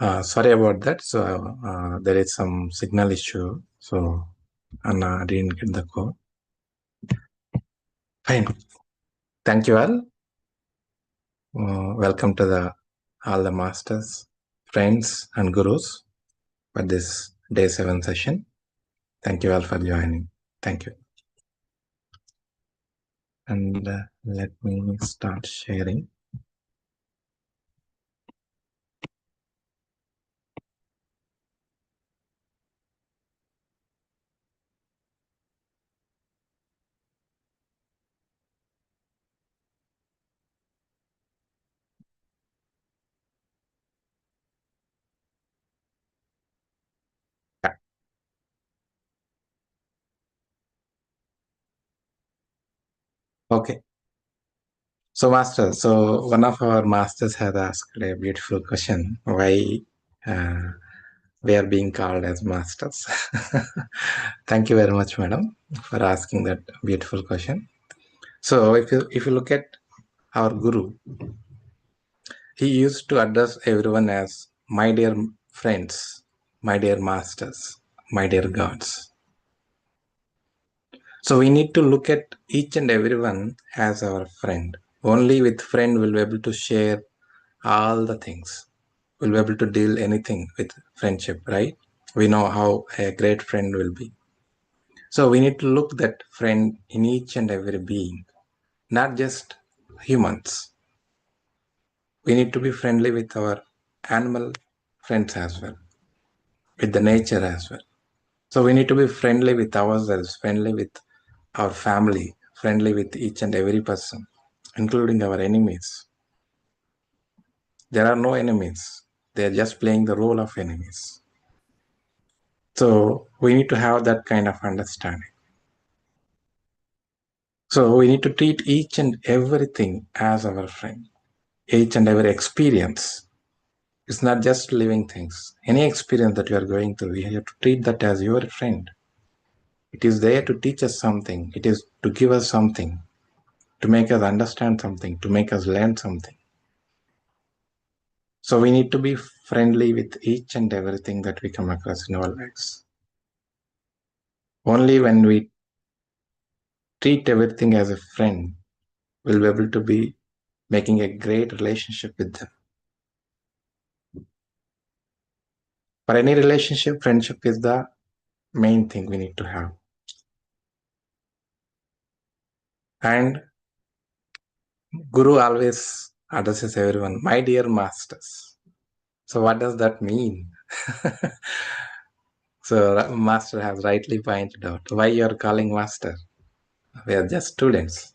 Sorry about that. So there is some signal issue. So Anna didn't get the call. Fine. Thank you all. Welcome to all the masters, friends, and gurus for this day 7 session. Thank you all for joining. Thank you. And let me start sharing. Okay. So master, so one of our masters has asked a beautiful question. Why we are being called as masters? Thank you very much, madam, for asking that beautiful question. So if you look at our guru, he used to address everyone as my dear friends, my dear masters, my dear gods. So we need to look at each and everyone as our friend. Only with friend we'll be able to share all the things. We'll be able to deal anything with friendship, right? We know how a great friend will be. So we need to look that friend in each and every being, not just humans. We need to be friendly with our animal friends as well, with the nature as well. So we need to be friendly with ourselves, friendly with our family, friendly with each and every person, including our enemies. There are no enemies. They are just playing the role of enemies. So we need to have that kind of understanding. So we need to treat each and everything as our friend, each and every experience. It's not just living things. Any experience that you are going through, you have to treat that as your friend. It is there to teach us something. It is to give us something, to make us understand something, to make us learn something. So we need to be friendly with each and everything that we come across in our lives. Only when we treat everything as a friend, we'll be able to be making a great relationship with them. For any relationship, friendship is the main thing we need to have. And Guru always addresses everyone, my dear masters. So what does that mean? So master has rightly pointed out why you are calling master. We are just students.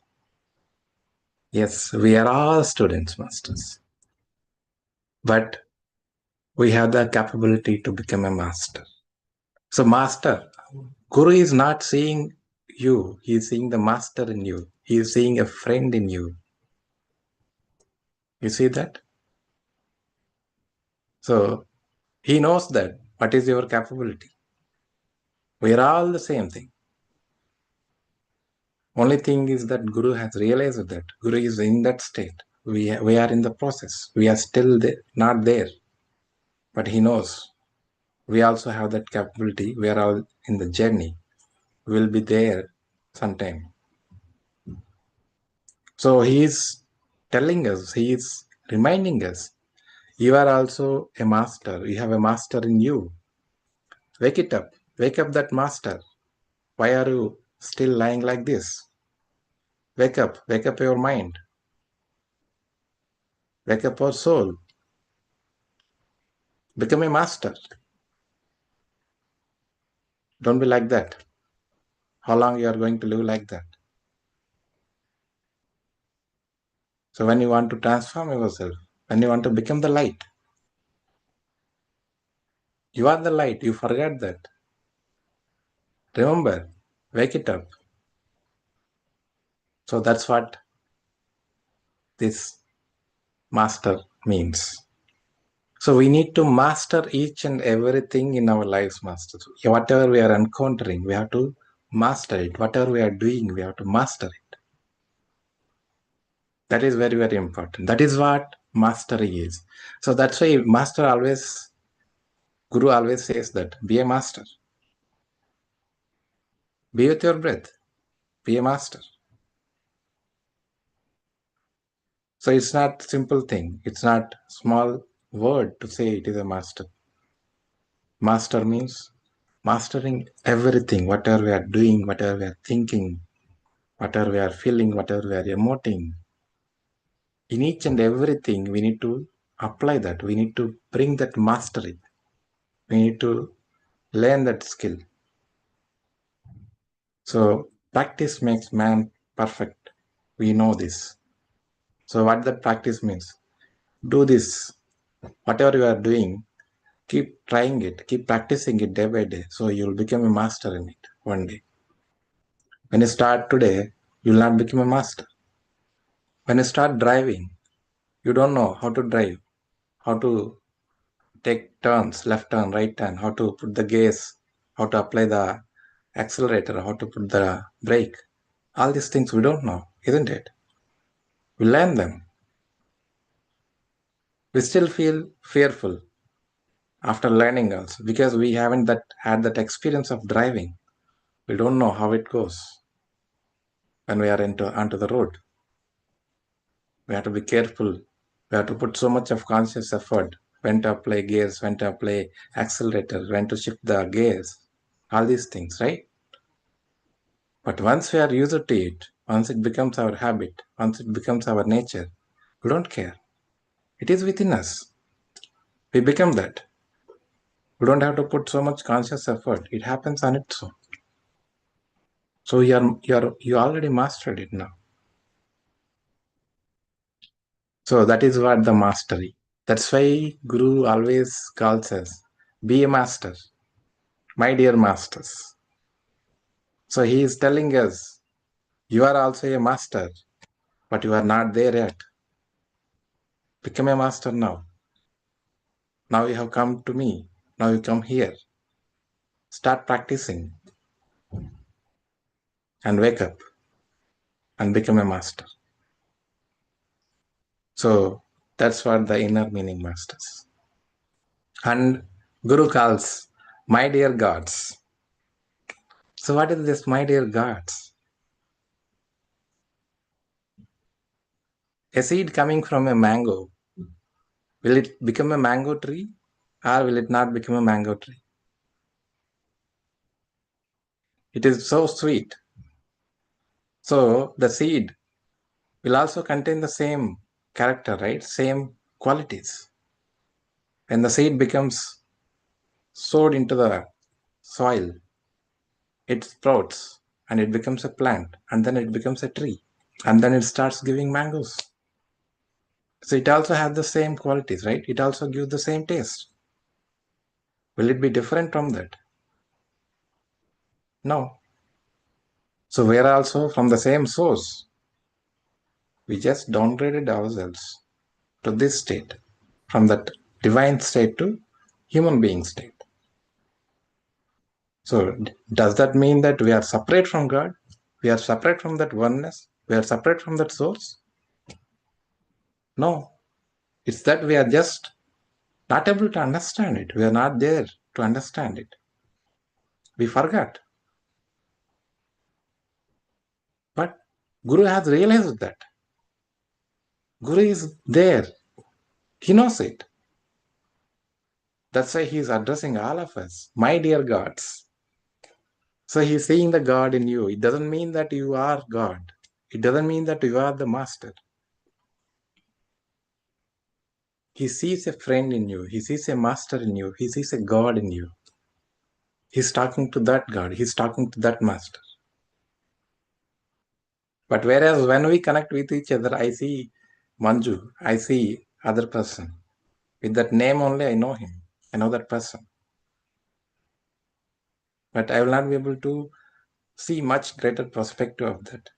Yes, we are all students, masters. But we have the capability to become a master. So master, Guru is not seeing you. He is seeing the master in you. He is seeing a friend in you. You see that? So he knows that. What is your capability? We are all the same thing. Only thing is that Guru has realized that. Guru is in that state. We are in the process. We are still there, not there. But he knows. We also have that capability. We are all in the journey. We will be there sometime. So he is telling us, he is reminding us, you are also a master. You have a master in you. Wake it up. Wake up that master. Why are you still lying like this? Wake up. Wake up your mind. Wake up your soul. Become a master. Don't be like that. How long you are going to live like that? So when you want to transform yourself, when you want to become the light, you are the light. You forget that. Remember, wake it up. So that's what this master means. So we need to master each and everything in our lives, master. So whatever we are encountering, we have to master it. Whatever we are doing, we have to master it. That is very, very important. That is what mastery is. So that's why master always Guru always says that, be a master. Be with your breath. Be a master. So it's not simple thing. It's not small word to say it is a master. Master means mastering everything, whatever we are doing, whatever we are thinking, whatever we are feeling, whatever we are emoting. In each and everything, we need to apply that. We need to bring that mastery. We need to learn that skill. So practice makes man perfect. We know this. So what that practice means? Do this. Whatever you are doing, keep trying it, keep practicing it day by day. So you'll become a master in it one day. When you start today, you'll not become a master. When you start driving, you don't know how to drive, how to take turns, left turn, right turn, how to put the gas, how to apply the accelerator, how to put the brake. All these things we don't know, isn't it? We learn them. We still feel fearful after learning also because we haven't had that experience of driving. We don't know how it goes when we are onto the road. We have to be careful. We have to put so much of conscious effort when to apply gears, when to apply accelerator, when to shift the gears, all these things, right? But once we are used to it, once it becomes our habit, once it becomes our nature, we don't care. It is within us. We become that. We don't have to put so much conscious effort. It happens on its own. So you already mastered it now. So that is what the mastery. That's why Guru always calls us, be a master, my dear masters. So he is telling us, you are also a master, but you are not there yet. Become a master now. Now you have come to me. Now you come here. Start practicing and wake up and become a master. So that's what the inner meaning masters. And Guru calls, my dear gods. So what is this, my dear gods? A seed coming from a mango, will it become a mango tree or will it not become a mango tree? It is so sweet. So the seed will also contain the same character, right? Same qualities. When the seed becomes sowed into the soil, it sprouts and it becomes a plant and then it becomes a tree and then it starts giving mangoes. So it also has the same qualities, right? It also gives the same taste. Will it be different from that? No. So we are also from the same source. We just downgraded ourselves to this state, from that divine state to human being state. So does that mean that we are separate from God? We are separate from that oneness? We are separate from that source? No. It's that we are just not able to understand it. We are not there to understand it. We forgot. But Guru has realized that. Guru is there. He knows it. That's why he is addressing all of us. My dear gods. So he's seeing the God in you. It doesn't mean that you are God. It doesn't mean that you are the master. He sees a friend in you. He sees a master in you. He sees a God in you. He's talking to that God. He's talking to that master. But whereas when we connect with each other, I see Manju. I see other person. With that name only, I know him. I know that person. But I will not be able to see much greater perspective of that.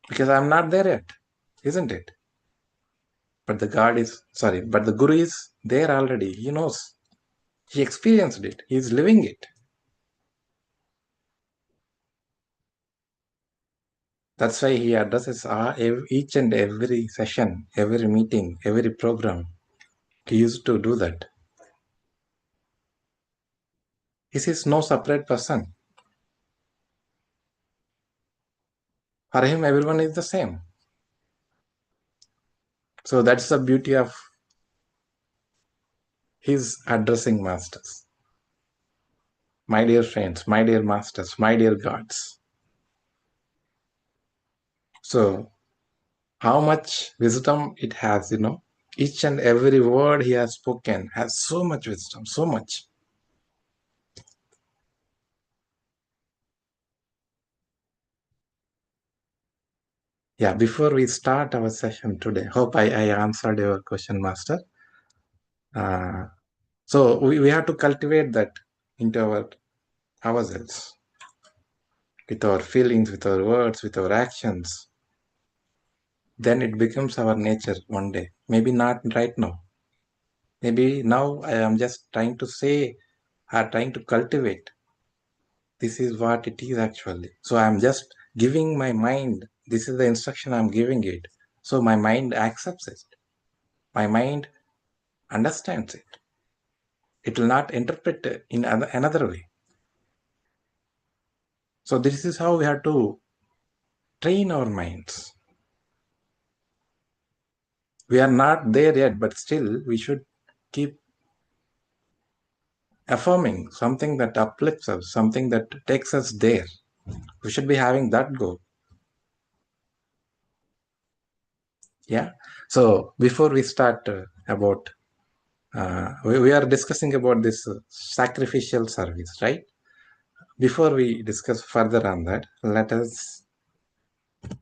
Because I'm not there yet, isn't it? But the Guru is there already. He knows. He experienced it. He is living it. That's why he addresses each and every session, every meeting, every program. He used to do that. He is no separate person. For him, everyone is the same. So that's the beauty of his addressing masters. My dear friends, my dear masters, my dear gods. So how much wisdom it has, each and every word he has spoken has so much wisdom, so much. Yeah, before we start our session today, hope I answered your question, Master. So we have to cultivate that into ourselves, with our feelings, with our words, with our actions. Then it becomes our nature one day. Maybe not right now. Maybe now I am just trying to say, or trying to cultivate. This is what it is actually. So I'm just giving my mind, this is the instruction I'm giving it. So my mind accepts it. My mind understands it. It will not interpret it in another way. So this is how we have to train our minds. We are not there yet, but still we should keep affirming something that uplifts us, something that takes us there. We should be having that goal. Yeah. So before we start about, we are discussing about this sacrificial service, right? Before we discuss further on that, let us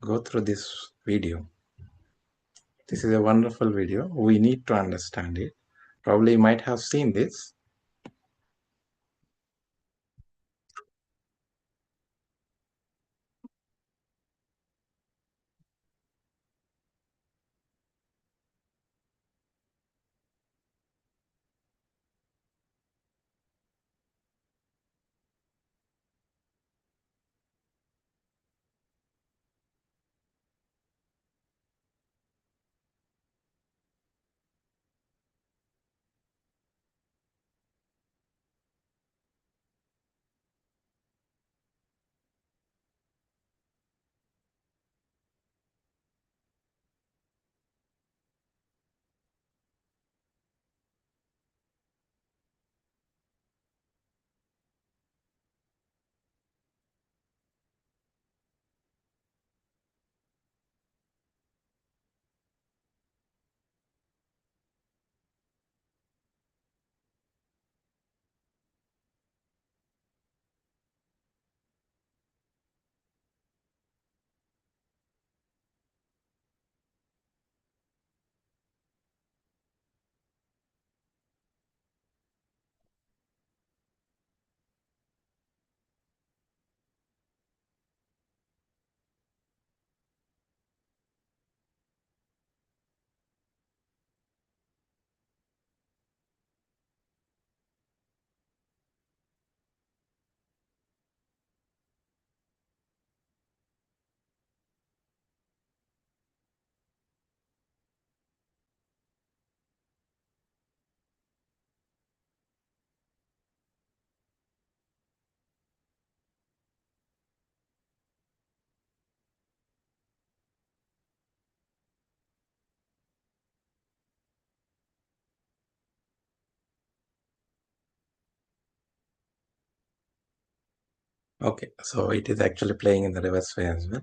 go through this video. This is a wonderful video. We need to understand it. Probably you might have seen this. Okay, so it is actually playing in the reverse way as well.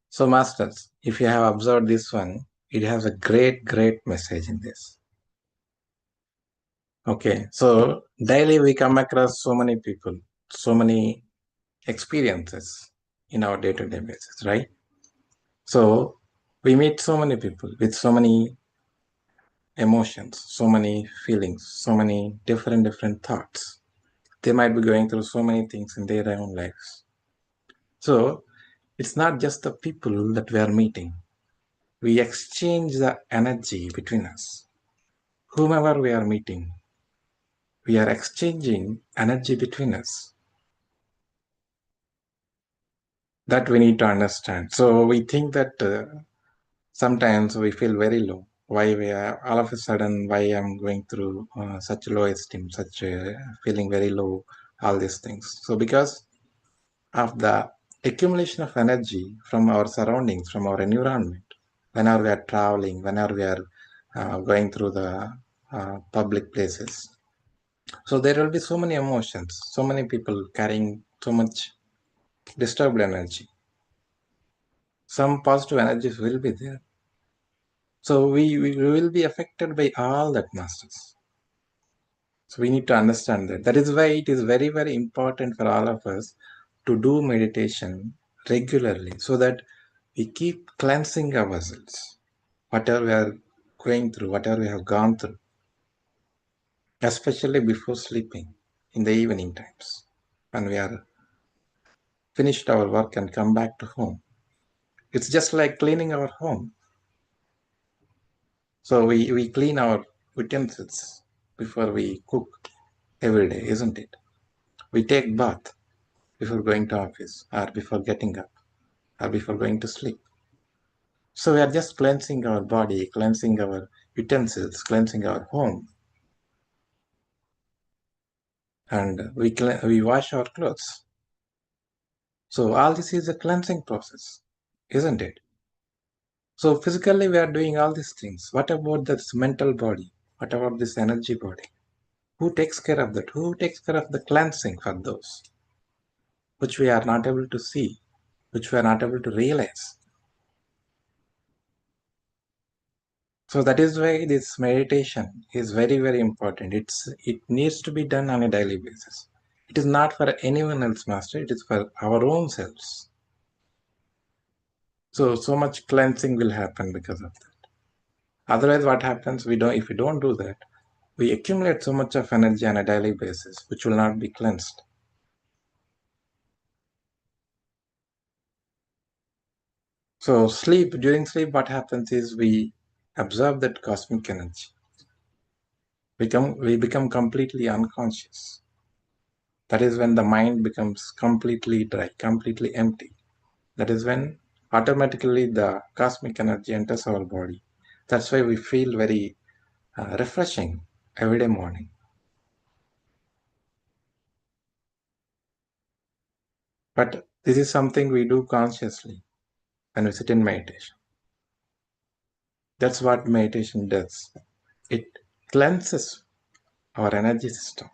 So masters, if you have observed this one, it has a great, great message in this. Okay, so daily we come across so many people, so many experiences in our day-to-day basis, right? So we meet so many people with so many emotions, so many feelings, so many different thoughts. They might be going through so many things in their own lives. So it's not just the people that we are meeting. We exchange the energy between us. Whomever we are meeting, we are exchanging energy between us. That we need to understand. So we think that sometimes we feel very low. Why we are all of a sudden? Why I'm going through such low esteem, such feeling very low? all these things. So because of the accumulation of energy from our surroundings, from our environment, whenever we are traveling, whenever we are going through the public places. So there will be so many emotions, so many people carrying so much disturbed energy. Some positive energies will be there. So we will be affected by all that, masters. So we need to understand that. That is why it is very, very important for all of us to do meditation regularly so that we keep cleansing ourselves, whatever we are going through, whatever we have gone through, especially before sleeping in the evening times when we are finished our work and come back to home. It's just like cleaning our home. So we clean our utensils before we cook every day, isn't it? We take bath before going to office or before getting up or before going to sleep. So we are just cleansing our body, cleansing our utensils, cleansing our home, and we wash our clothes. So all this is a cleansing process, isn't it? So physically we are doing all these things. What about this mental body? What about this energy body? Who takes care of that? Who takes care of the cleansing for those which we are not able to see, which we are not able to realize? So that is why this meditation is very, very important. It needs to be done on a daily basis. It is not for anyone else, master. It is for our own selves. So much cleansing will happen because of that. Otherwise, what happens? If we don't do that, we accumulate so much of energy on a daily basis, which will not be cleansed. So during sleep, what happens is we absorb that cosmic energy. We become completely unconscious. That is when the mind becomes completely dry, completely empty. That is when automatically the cosmic energy enters our body. That's why we feel very refreshing every day morning. But this is something we do consciously when we sit in meditation. That's what meditation does. It cleanses our energy system,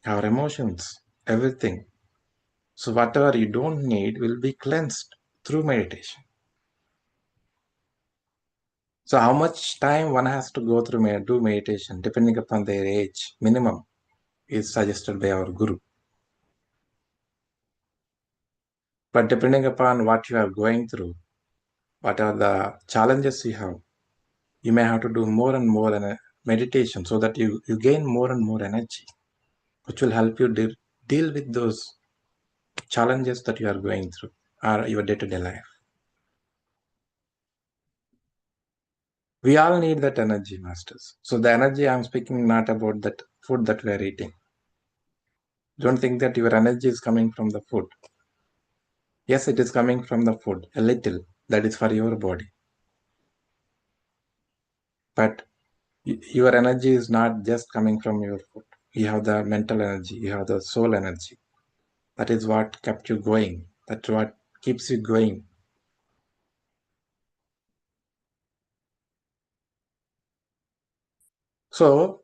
our emotions, everything. So whatever you don't need will be cleansed through meditation. So how much time one has to go through do meditation, depending upon their age, minimum is suggested by our guru. But depending upon what you are going through, what are the challenges you have, you may have to do more and more meditation so that you gain more and more energy, which will help you deal with those challenges that you are going through or your day-to-day life. We all need that energy, masters. So the energy I'm speaking not about that food that we are eating. Don't think that your energy is coming from the food. Yes, it is coming from the food, a little. That is for your body. But your energy is not just coming from your food. You have the mental energy, you have the soul energy. That is what kept you going. That's what keeps you going. So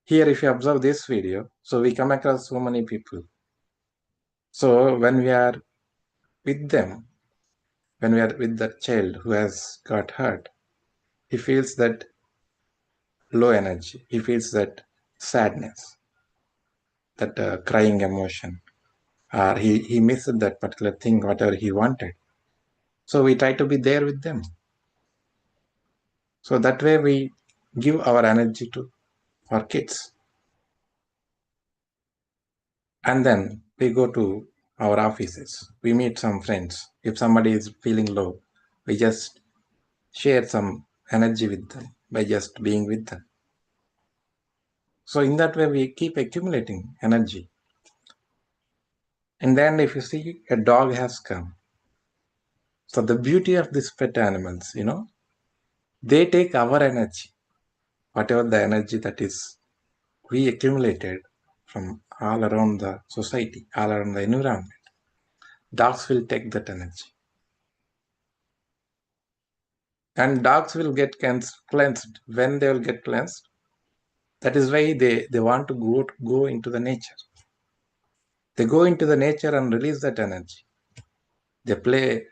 here, if you observe this video, so we come across so many people. So when we are with them, when we are with the child who has got hurt, he feels that low energy. He feels that sadness, that crying emotion. He missed that particular thing, whatever he wanted. So we try to be there with them. So that way we give our energy to our kids. And then we go to our offices. We meet some friends. If somebody is feeling low, we just share some energy with them by just being with them. So in that way, we keep accumulating energy. And then if you see a dog has come. So the beauty of these pet animals, they take our energy, whatever the energy that is we accumulated from all around the society, all around the environment. Dogs will take that energy. And dogs will get cleansed. When they will get cleansed, that is why they want to go into the nature. They go into the nature and release that energy. They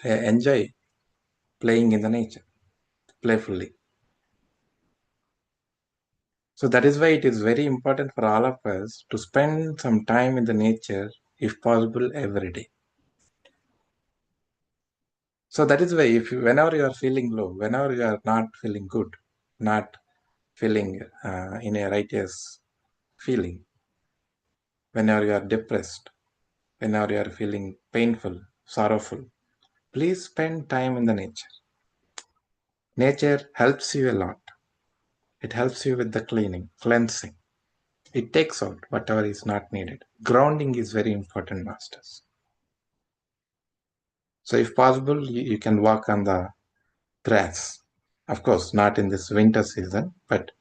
enjoy playing in the nature, playfully. So that is why it is very important for all of us to spend some time in the nature, if possible, every day. So that is why whenever you are feeling low, whenever you are not feeling good, not feeling in a righteous feeling, whenever you are depressed, whenever you are feeling painful, sorrowful, please spend time in the nature. Nature helps you a lot. It helps you with the cleansing. It takes out whatever is not needed. Grounding is very important, masters. So if possible, you can walk on the grass. Of course, not in this winter season, but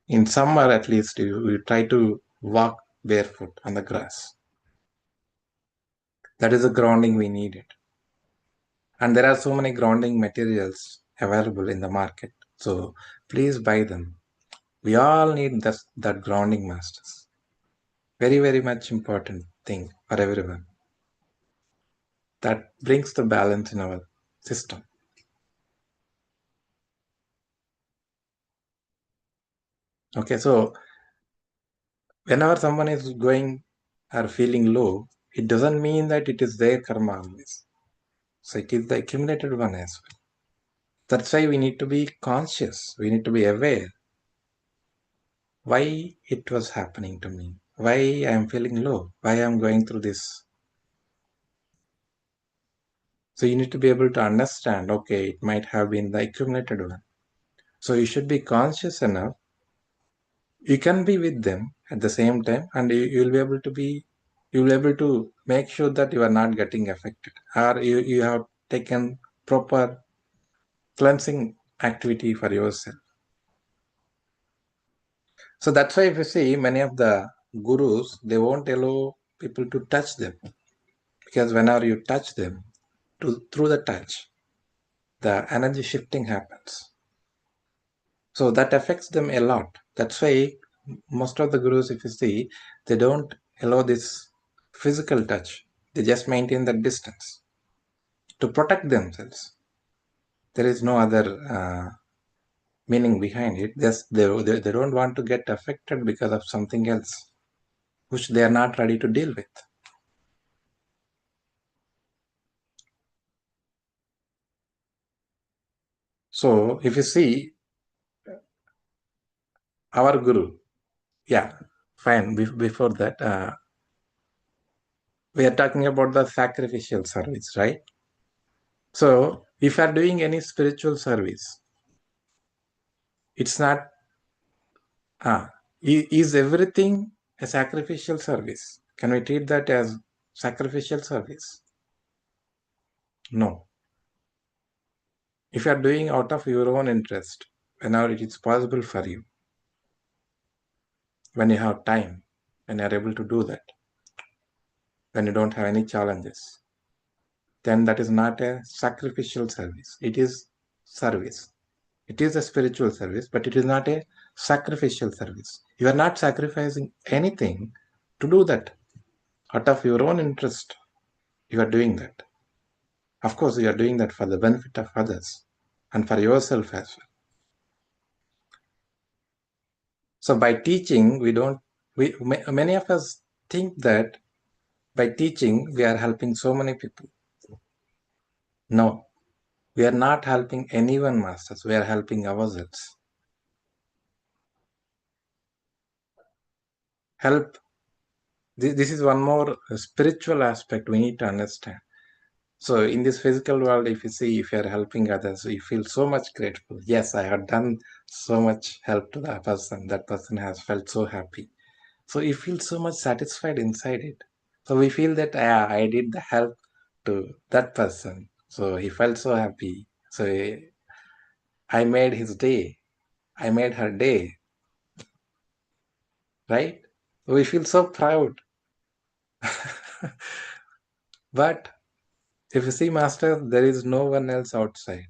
in summer at least, you try to walk barefoot on the grass. That is the grounding we needed. And there are so many grounding materials available in the market. So please buy them. We all need that grounding, masters. Very, very much important thing for everyone. That brings the balance in our system. Okay, so whenever someone is going or feeling low, it doesn't mean that it is their karma always. So it is the accumulated one as well. That's why we need to be conscious. We need to be aware why it was happening to me, why I am feeling low, why I am going through this. So you need to be able to understand, okay, it might have been the accumulated one. So you should be conscious enough. You can be with them at the same time, and you'll be able to make sure that you are not getting affected, or you have taken proper cleansing activity for yourself. So that's why if you see many of the gurus, they won't allow people to touch them, because whenever you touch them, through the touch, the energy shifting happens. So that affects them a lot. That's why most of the gurus, if you see, they don't allow this physical touch. They just maintain that distance to protect themselves. There is no other meaning behind it. They don't want to get affected because of something else, which they are not ready to deal with. So if you see our guru, yeah, fine. Before that, we are talking about the sacrificial service, right? So if you are doing any spiritual service, it's not, is everything a sacrificial service? Can we treat that as sacrificial service? No. If you are doing out of your own interest, whenever it is possible for you, when you have time, when you are able to do that, when you don't have any challenges, then that is not a sacrificial service. It is service. It is a spiritual service, but it is not a sacrificial service. You are not sacrificing anything to do that. Out of your own interest, you are doing that. Of course, you are doing that for the benefit of others and for yourself as well. So by teaching, many of us think that by teaching, we are helping so many people. No, we are not helping anyone, masters. We are helping ourselves. Help. This is one more spiritual aspect we need to understand. So in this physical world, if you see, if you are helping others, you feel so much grateful. Yes, I have done so much help to that person. That person has felt so happy. So you feel so much satisfied inside it. So we feel that I did the help to that person. So he felt so happy. So I made his day. I made her day. Right? We feel so proud. But if you see, Master, there is no one else outside.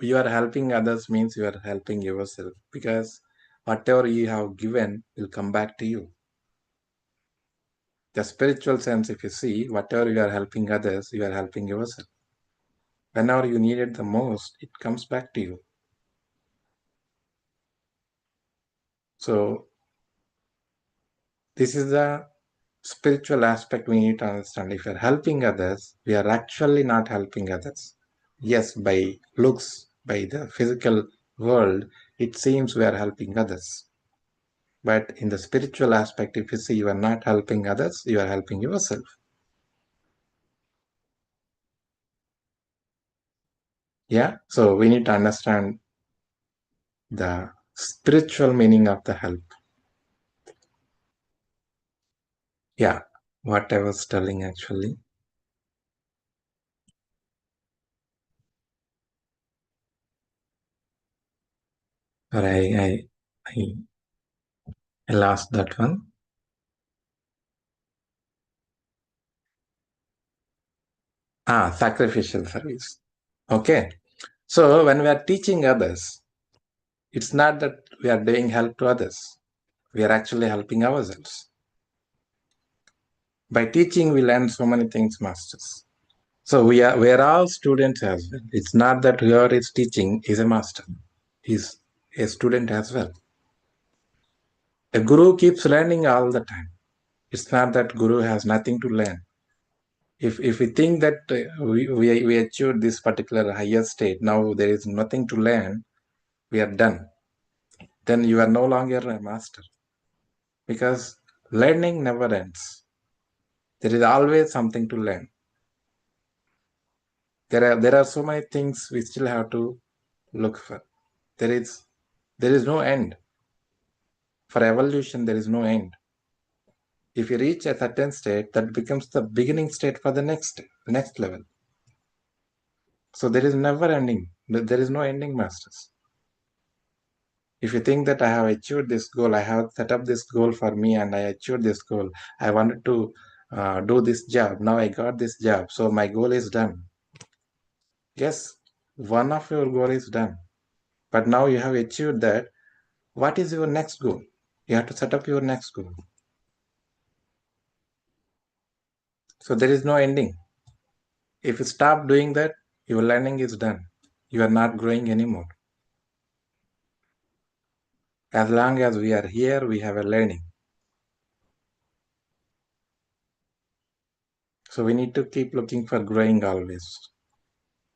You are helping others means you are helping yourself, because whatever you have given will come back to you. The spiritual sense, if you see, whatever you are helping others, you are helping yourself. Whenever you need it the most, it comes back to you. So this is the spiritual aspect we need to understand. If we are helping others, we are actually not helping others. Yes, by looks, by the physical world, it seems we are helping others. But in the spiritual aspect, if you see, you are not helping others, you are helping yourself. Yeah, so we need to understand the spiritual meaning of the help. Yeah, what I was telling actually. Or I, I lost that one. Sacrificial service. Okay. So when we are teaching others, it's not that we are doing help to others. We are actually helping ourselves. By teaching, we learn so many things, masters. So we are all students as well. It's not that whoever is teaching is a master. He's a student as well. A guru keeps learning all the time. It's not that guru has nothing to learn. If we think that we achieved this particular higher state, now there is nothing to learn, we are done. Then you are no longer a master, because learning never ends. There is always something to learn. There are so many things we still have to look for. There is no end. For evolution, there is no end. If you reach a certain state, that becomes the beginning state for the next level. So there is never ending. There is no ending, masters. If you think that I have achieved this goal, I have set up this goal for me and I achieved this goal, I wanted to do this job, now I got this job, so my goal is done. Yes, one of your goal is done, but now you have achieved that. What is your next goal? You have to set up your next goal. So there is no ending. If you stop doing that, your learning is done. You are not growing anymore. As long as we are here, we have a learning. So we need to keep looking for growing always.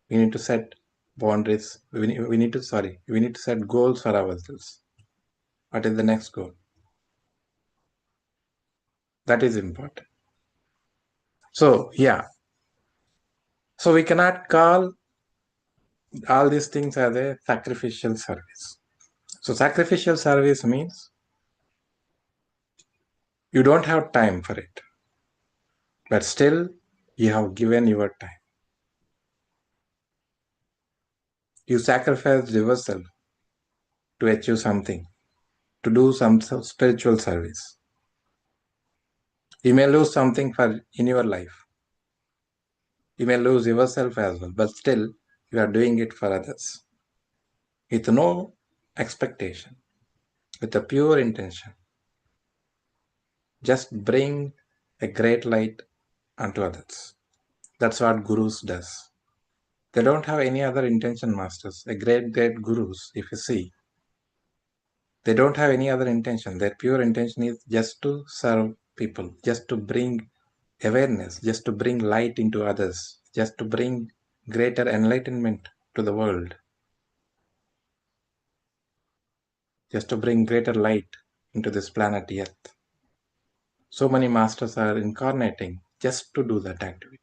We need to set boundaries. We need to set goals for ourselves. What is the next goal? That is important. So yeah, so we cannot call all these things as a sacrificial service. So sacrificial service means you don't have time for it, but still you have given your time. You sacrifice yourself to achieve something, to do some spiritual service. You may lose something in your life. You may lose yourself as well, but still you are doing it for others with no expectation, with a pure intention. Just bring a great light unto others. That's what gurus does. They don't have any other intention, masters. A great gurus, if you see, they don't have any other intention. Their pure intention is just to serve people, just to bring awareness, just to bring light into others, just to bring greater enlightenment to the world, just to bring greater light into this planet Earth. So many masters are incarnating just to do that activity.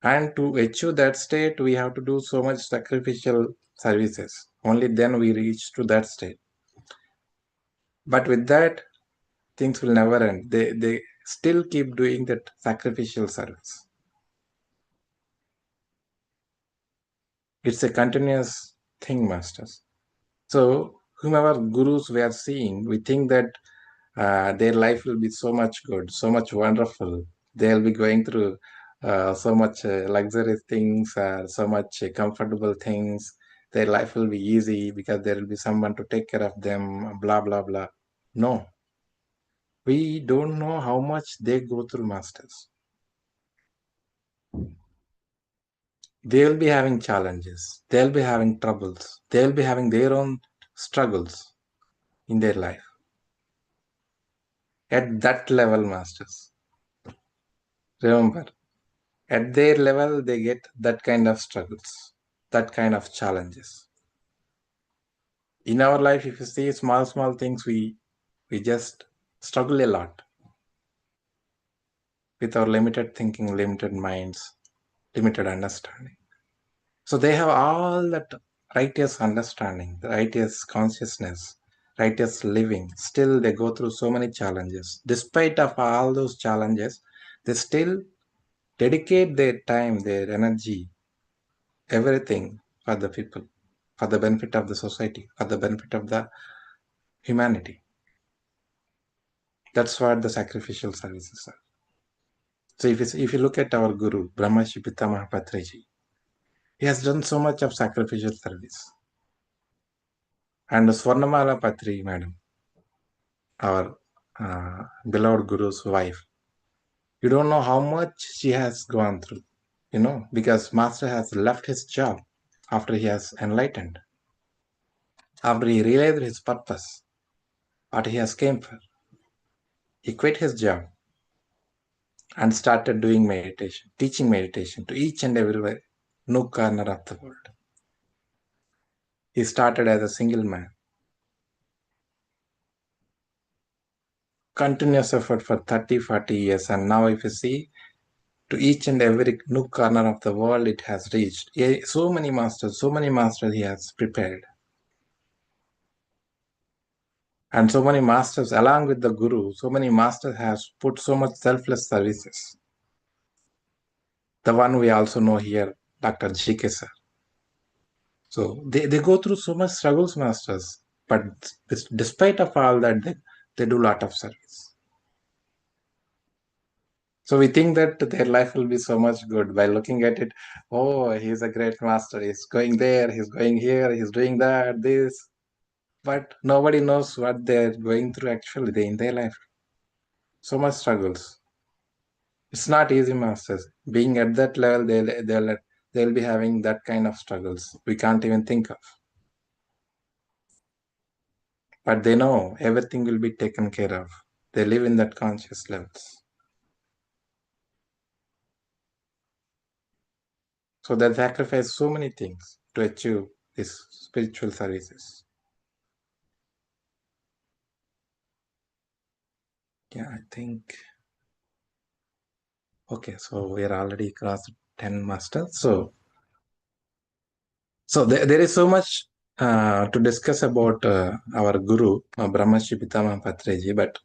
And to achieve that state, we have to do so much sacrificial services. Only then we reach to that state. But with that, things will never end. They still keep doing that sacrificial service. It's a continuous thing, masters. So, whomever gurus we are seeing, we think that their life will be so much good, so much wonderful. They'll be going through so much luxurious things, so much comfortable things. Their life will be easy because there will be someone to take care of them, blah, blah, blah. No, we don't know how much they go through, masters. They'll be having challenges, they'll be having troubles, they'll be having their own struggles in their life. At that level, masters, remember, at their level, they get that kind of struggles, that kind of challenges. In our life, if you see small, small things, we just struggle a lot with our limited thinking, limited minds, limited understanding. So they have all that righteous understanding, the righteous consciousness, righteous living. Still, they go through so many challenges. Despite of all those challenges, they still dedicate their time, their energy, everything for the people, for the benefit of the society, for the benefit of the humanity. That's what the sacrificial services are. So if you look at our Guru, Brahmashi Pitamaha Patriji, he has done so much of sacrificial service. And Swarnamala Patri, madam, our beloved Guru's wife, you don't know how much she has gone through, because Master has left his job after he has enlightened, after he realized his purpose, what he has came for. He quit his job and started doing meditation, teaching meditation to each and every nook corner of the world. He started as a single man. Continuous effort for 30, 40 years. And now if you see, to each and every nook corner of the world, it has reached. So many masters he has prepared. And so many masters, along with the Guru, so many masters has put so much selfless services. The one we also know here, Dr. G.K. sir. So they go through so much struggles, masters. But despite of all that, they do a lot of service. So we think that their life will be so much good by looking at it. Oh, he's a great master. He's going there, he's going here, he's doing that, this. But nobody knows what they're going through actually in their life. So much struggles. It's not easy, masters. Being at that level, they'll be having that kind of struggles we can't even think of. But they know everything will be taken care of. They live in that conscious levels. So they sacrifice so many things to achieve these spiritual services. Yeah, I think. Okay, so we're already crossed 10 masters. So there is so much to discuss about our Guru, Brahmashi Pitama Patreji, but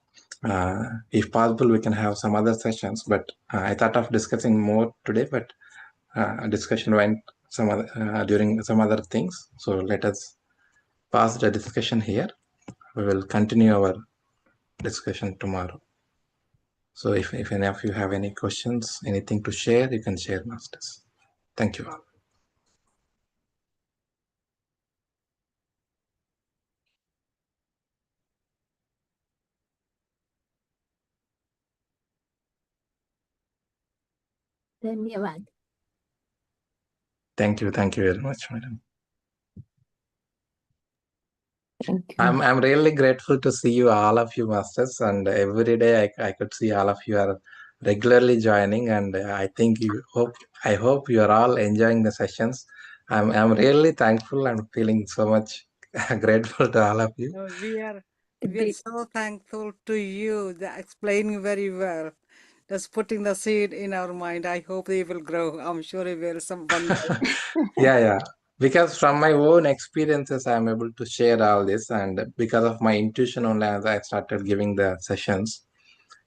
if possible, we can have some other sessions. But I thought of discussing more today, but discussion went during some other things. So let us pause the discussion here. We will continue our discussion tomorrow. So if any of you have any questions, anything to share, you can share, masters. Thank you all. धन्यवाद. Thank you very much, madam. Thank you. I'm really grateful to see you, all of you, masters, and every day I could see all of you are regularly joining, and I hope you are all enjoying the sessions. I'm really thankful and feeling so much grateful to all of you. No, we're so thankful to you. Explaining very well. Just putting the seed in our mind. I hope they will grow. I'm sure it will someone. Yeah. Because from my own experiences, I'm able to share all this, and because of my intuition only, as I started giving the sessions,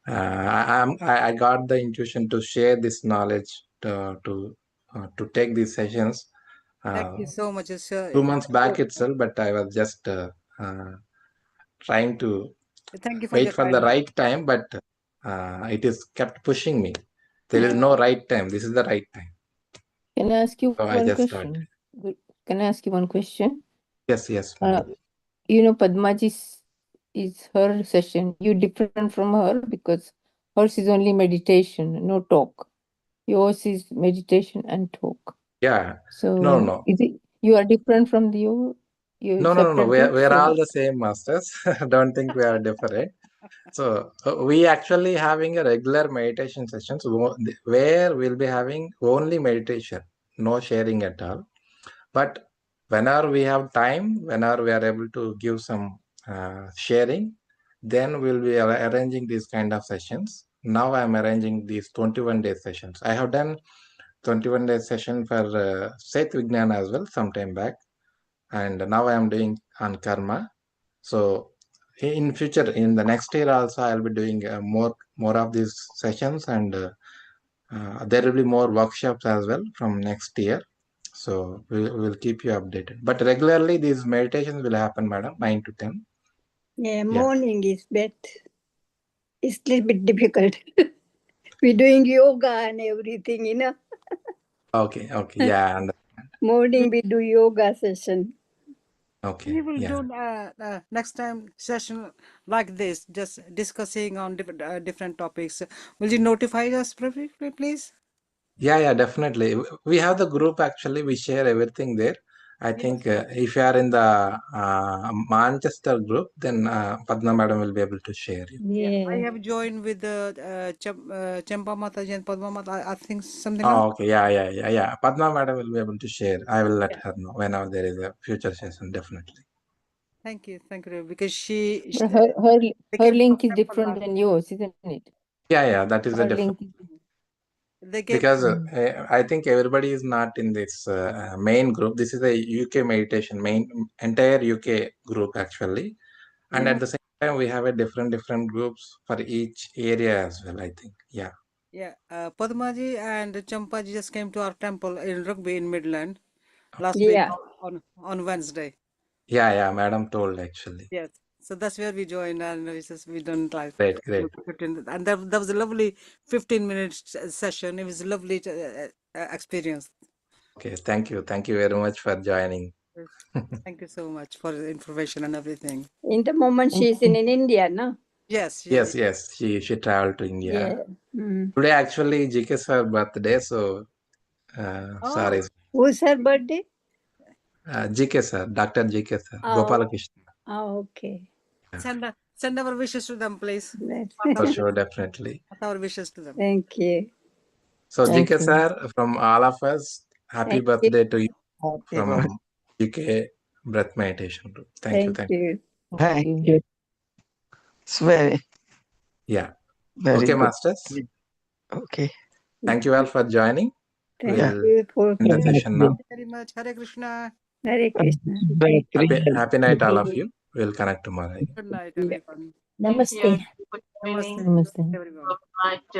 I got the intuition to share this knowledge to take these sessions Thank you so much. 2 months back itself, but I was just trying to Thank you for wait your for the kind. right time, but it is kept pushing me. There is no right time. This is the right time. Can I ask you So I one just started. question? Can I ask you one question? Yes, madam. Padmaji's is her session. You different from her because hers is only meditation, no talk. Yours is meditation and talk. Yeah. So No. is it you are different from you? You No. separate We are it? all the same masters. Don't think we are different. So we actually having a regular meditation sessions where we'll be having only meditation, no sharing at all. But whenever we have time, whenever we are able to give some sharing, then we'll be arranging these kind of sessions. Now I'm arranging these 21-day sessions. I have done 21-day session for Seth Vignan as well sometime back, and now I am doing on karma. So in future, in the next year also, I'll be doing more of these sessions, and there will be more workshops as well from next year. So we'll keep you updated. But regularly, these meditations will happen, madam, 9 to 10. Yeah, morning is bad. It's a little bit difficult. We're doing yoga and everything, Okay, yeah, and Morning we do yoga session. okay, We will yeah. do next time session like this, just discussing on different topics. Will you notify us, please? Yeah, definitely. We have the group actually. We share everything there. I think if you are in the Manchester group, then Padma madam will be able to share you. Yeah, I Yeah. have joined with the Champa Mataji and Padma Mata. I think something like Oh, okay. Yeah. Padma madam will be able to share. I will let her know whenever there is a future session, definitely. Thank you, because she Her they her came to link our is temple different last than month. yours, isn't it? Yeah, that is a Her different. link is They came. Because I think everybody is not in this main group. This is a UK meditation, entire UK group actually. And at the same time, we have a different groups for each area as well, I think. Yeah. Yeah, Padmaji and Champaji just came to our temple in Rugby in Midland last week Yeah. on Wednesday. Yeah, madam told actually. Yes, so that's where we joined, and we done like Great. 15, and that was a lovely 15-minute session. It was a lovely experience. Okay, thank you very much for joining. Thank you so much for the information and everything. In the moment she's in India, no? Yes, Yes, she traveled to India. Yeah. Mm. Today actually GK's her birthday, so sorry. Who's her birthday? GK sir, Dr. GK sir, Gopalakrishna. Oh, okay. Send our wishes to them, please. For sure, definitely. Our wishes to them. Thank you. So Thank GK you. sir, from all of us, happy Thank birthday to you Happy from UK Breath Meditation Group. Thank you. Thank you. It's very Okay, good. masters. Okay. Thank you all for joining. Thank We'll you for end the session now. Thank you very much. Hare Krishna. Hare Krishna. Happy night, all of you. We'll connect tomorrow again. Good night, everyone. Namaste. Namaste, Namaste. everyone. Good night.